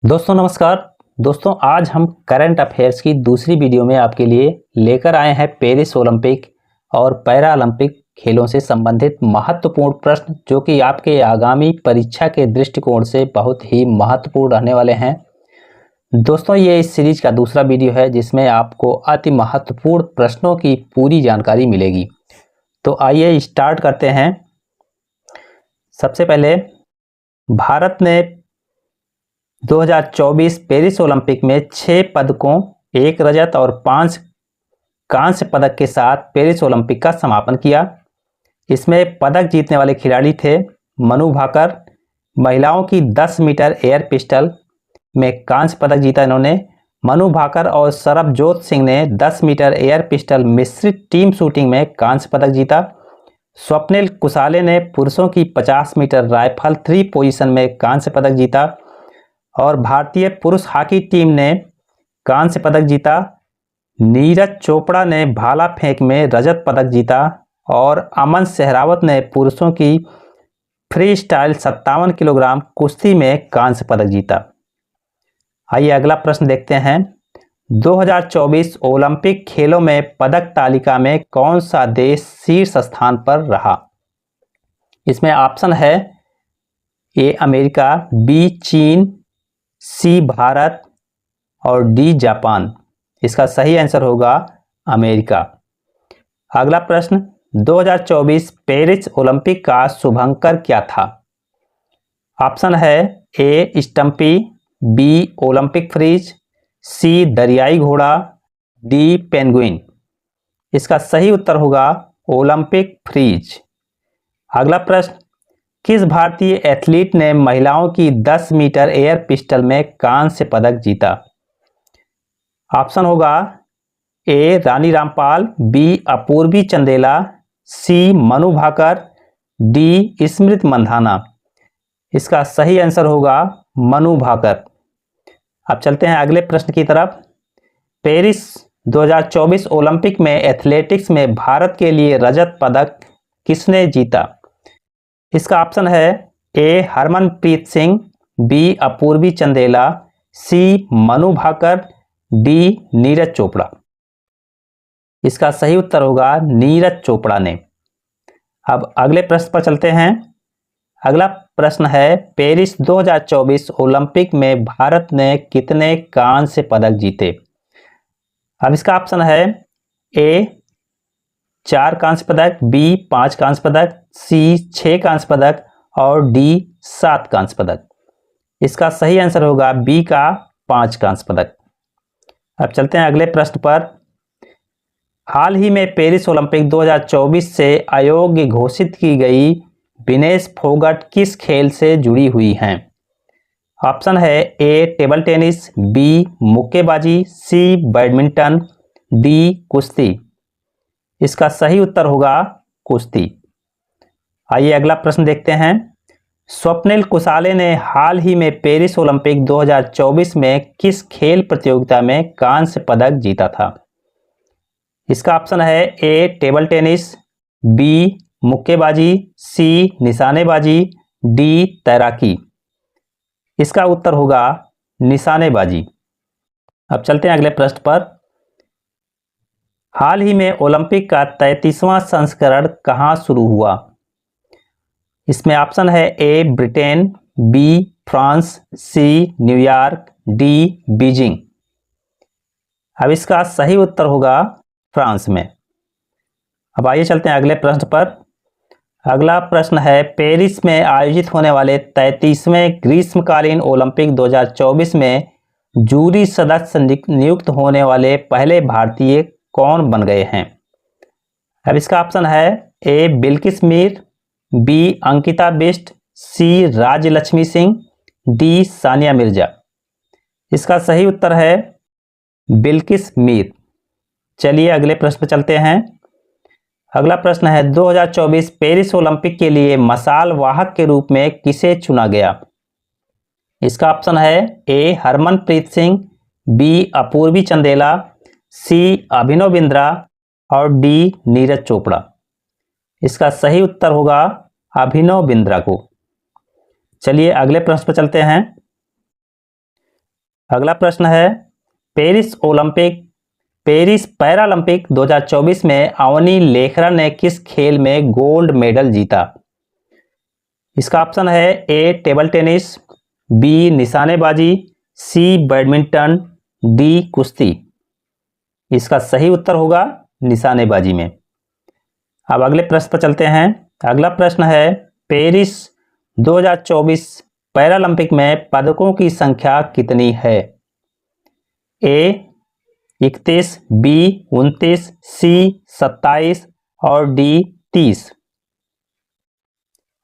दोस्तों नमस्कार। दोस्तों आज हम करंट अफेयर्स की दूसरी वीडियो में आपके लिए लेकर आए हैं पेरिस ओलंपिक और पैरा ओलंपिक खेलों से संबंधित महत्वपूर्ण प्रश्न जो कि आपके आगामी परीक्षा के दृष्टिकोण से बहुत ही महत्वपूर्ण रहने वाले हैं। दोस्तों ये इस सीरीज का दूसरा वीडियो है जिसमें आपको अति महत्वपूर्ण प्रश्नों की पूरी जानकारी मिलेगी। तो आइए स्टार्ट करते हैं। सबसे पहले भारत ने 2024 पेरिस ओलंपिक में 6 पदकों, 1 रजत और 5 कांस्य पदक के साथ पेरिस ओलंपिक का समापन किया। इसमें पदक जीतने वाले खिलाड़ी थे मनु भाकर। महिलाओं की 10 मीटर एयर पिस्टल में कांस्य पदक जीता इन्होंने। मनु भाकर और सरबजोत सिंह ने 10 मीटर एयर पिस्टल मिश्रित टीम शूटिंग में कांस्य पदक जीता। स्वप्निल कुसाले ने पुरुषों की 50 मीटर राइफल 3 पोजीशन में कांस्य पदक जीता और भारतीय पुरुष हॉकी टीम ने कांस्य पदक जीता। नीरज चोपड़ा ने भाला फेंक में रजत पदक जीता और अमन सहरावत ने पुरुषों की फ्री स्टाइल 57 किलोग्राम कुश्ती में कांस्य पदक जीता। आइए अगला प्रश्न देखते हैं। 2024 ओलंपिक खेलों में पदक तालिका में कौन सा देश शीर्ष स्थान पर रहा? इसमें ऑप्शन है ए अमेरिका, बी चीन, सी भारत और डी जापान। इसका सही आंसर होगा अमेरिका। अगला प्रश्न, 2024 पेरिस ओलंपिक का शुभंकर क्या था? ऑप्शन है ए स्टंपी, बी ओलंपिक फ्रीज, सी दरियाई घोड़ा, डी पेंगुइन। इसका सही उत्तर होगा ओलंपिक फ्रीज। अगला प्रश्न, किस भारतीय एथलीट ने महिलाओं की 10 मीटर एयर पिस्टल में कांस्य पदक जीता? ऑप्शन होगा ए रानी रामपाल, बी अपूर्वी चंदेला, सी मनु भाकर, डी स्मृति मंधाना। इसका सही आंसर होगा मनु भाकर। अब चलते हैं अगले प्रश्न की तरफ। पेरिस 2024 ओलंपिक में एथलेटिक्स में भारत के लिए रजत पदक किसने जीता? इसका ऑप्शन है ए हरमनप्रीत सिंह, बी अपूर्वी चंदेला, सी मनु भाकर, डी नीरज चोपड़ा। इसका सही उत्तर होगा नीरज चोपड़ा ने। अब अगले प्रश्न पर चलते हैं। अगला प्रश्न है, पेरिस 2024 ओलंपिक में भारत ने कितने कांस्य पदक जीते? अब इसका ऑप्शन है ए 4 कांस्य पदक, बी 5 कांस्य पदक, सी 6 कांस्य पदक और डी 7 कांस्य पदक। इसका सही आंसर होगा बी का 5 कांस्य पदक। अब चलते हैं अगले प्रश्न पर। हाल ही में पेरिस ओलंपिक 2024 से अयोग्य घोषित की गई विनेश फोगट किस खेल से जुड़ी हुई हैं? ऑप्शन है ए टेबल टेनिस, बी मुक्केबाजी, सी बैडमिंटन, डी कुश्ती। इसका सही उत्तर होगा कुश्ती। आइए अगला प्रश्न देखते हैं। स्वप्निल कुसाले ने हाल ही में पेरिस ओलंपिक 2024 में किस खेल प्रतियोगिता में कांस्य पदक जीता था? इसका ऑप्शन है ए टेबल टेनिस, बी मुक्केबाजी, सी निशानेबाजी, डी तैराकी। इसका उत्तर होगा निशानेबाजी। अब चलते हैं अगले प्रश्न पर। हाल ही में ओलंपिक का 33वां संस्करण कहां शुरू हुआ? इसमें ऑप्शन है A Britain, B France, C New York, D Beijing. अब इसका सही उत्तर होगा फ्रांस में। अब आइए चलते हैं अगले प्रश्न पर। अगला प्रश्न है, पेरिस में आयोजित होने वाले 33वें ग्रीष्मकालीन ओलंपिक 2024 में जूरी सदस्य नियुक्त होने वाले पहले भारतीय कौन बन गए हैं? अब इसका ऑप्शन है ए बिल्किस मीर, बी अंकिता बिष्ट, सी राजलक्ष्मी सिंह, डी सानिया मिर्जा। इसका सही उत्तर है बिल्किस मीर। चलिए अगले प्रश्न पर चलते हैं। अगला प्रश्न है, 2024 पेरिस ओलंपिक के लिए मशाल वाहक के रूप में किसे चुना गया? इसका ऑप्शन है ए हरमनप्रीत सिंह, बी अपूर्वी चंदेला, सी अभिनव बिंद्रा और डी नीरज चोपड़ा। इसका सही उत्तर होगा अभिनव बिंद्रा को। चलिए अगले प्रश्न पर चलते हैं। अगला प्रश्न है, पेरिस पैरालंपिक 2024 में अवनी लेखरा ने किस खेल में गोल्ड मेडल जीता? इसका ऑप्शन है ए टेबल टेनिस, बी निशानेबाजी, सी बैडमिंटन, डी कुश्ती। इसका सही उत्तर होगा निशानेबाजी में। अब अगले प्रश्न पर चलते हैं। अगला प्रश्न है, पेरिस 2024 पैरालंपिक में पदकों की संख्या कितनी है? ए 31, बी 29, सी 27 और डी 30।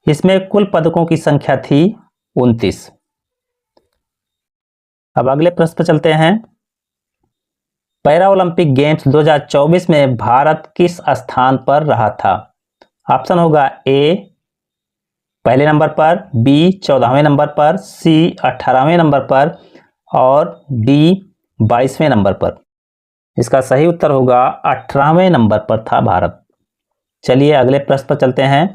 इसमें कुल पदकों की संख्या थी 29। अब अगले प्रश्न पर चलते हैं। पैरा ओलंपिक गेम्स 2024 में भारत किस स्थान पर रहा था? ऑप्शन होगा ए पहले नंबर पर, बी 14वें नंबर पर, सी 18वें नंबर पर और डी 22वें नंबर पर। इसका सही उत्तर होगा 18वें नंबर पर था भारत। चलिए अगले प्रश्न पर चलते हैं।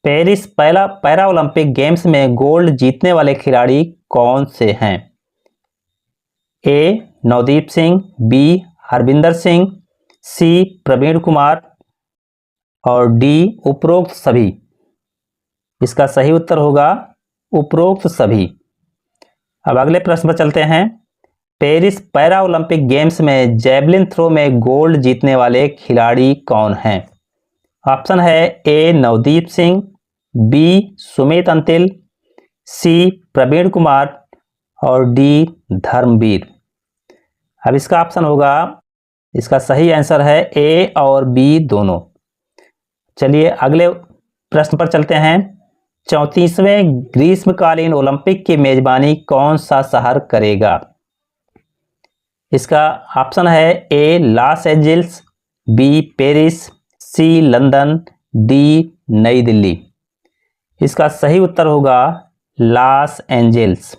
पेरिस पैरा ओलंपिक गेम्स में गोल्ड जीतने वाले खिलाड़ी कौन से हैं? ए नवदीप सिंह, बी हरविंदर सिंह, सी प्रवीण कुमार और डी उपरोक्त सभी। इसका सही उत्तर होगा उपरोक्त सभी। अब अगले प्रश्न पर चलते हैं। पेरिस पैरा ओलंपिक गेम्स में जैवलिन थ्रो में गोल्ड जीतने वाले खिलाड़ी कौन हैं? ऑप्शन है ए नवदीप सिंह, बी सुमित अंतिल, सी प्रवीण कुमार और डी धर्मवीर। अब इसका ऑप्शन होगा, इसका सही आंसर है ए और बी दोनों। चलिए अगले प्रश्न पर चलते हैं। 34वें ग्रीष्मकालीन ओलंपिक की मेजबानी कौन सा शहर करेगा? इसका ऑप्शन है ए लॉस एंजिल्स, बी पेरिस, सी लंदन, डी नई दिल्ली। इसका सही उत्तर होगा लॉस एंजिल्स।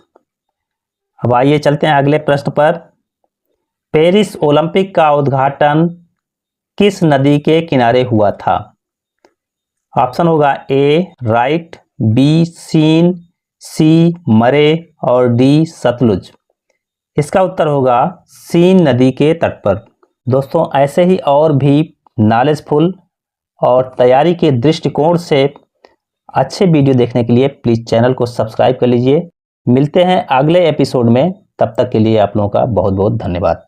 अब आइए चलते हैं अगले प्रश्न पर। पेरिस ओलंपिक का उद्घाटन किस नदी के किनारे हुआ था? ऑप्शन होगा ए राइट, बी सीन, सी मरे और डी सतलुज। इसका उत्तर होगा सीन नदी के तट पर। दोस्तों ऐसे ही और भी नॉलेजफुल और तैयारी के दृष्टिकोण से अच्छे वीडियो देखने के लिए प्लीज़ चैनल को सब्सक्राइब कर लीजिए। मिलते हैं अगले एपिसोड में, तब तक के लिए आप लोगों का बहुत बहुत धन्यवाद।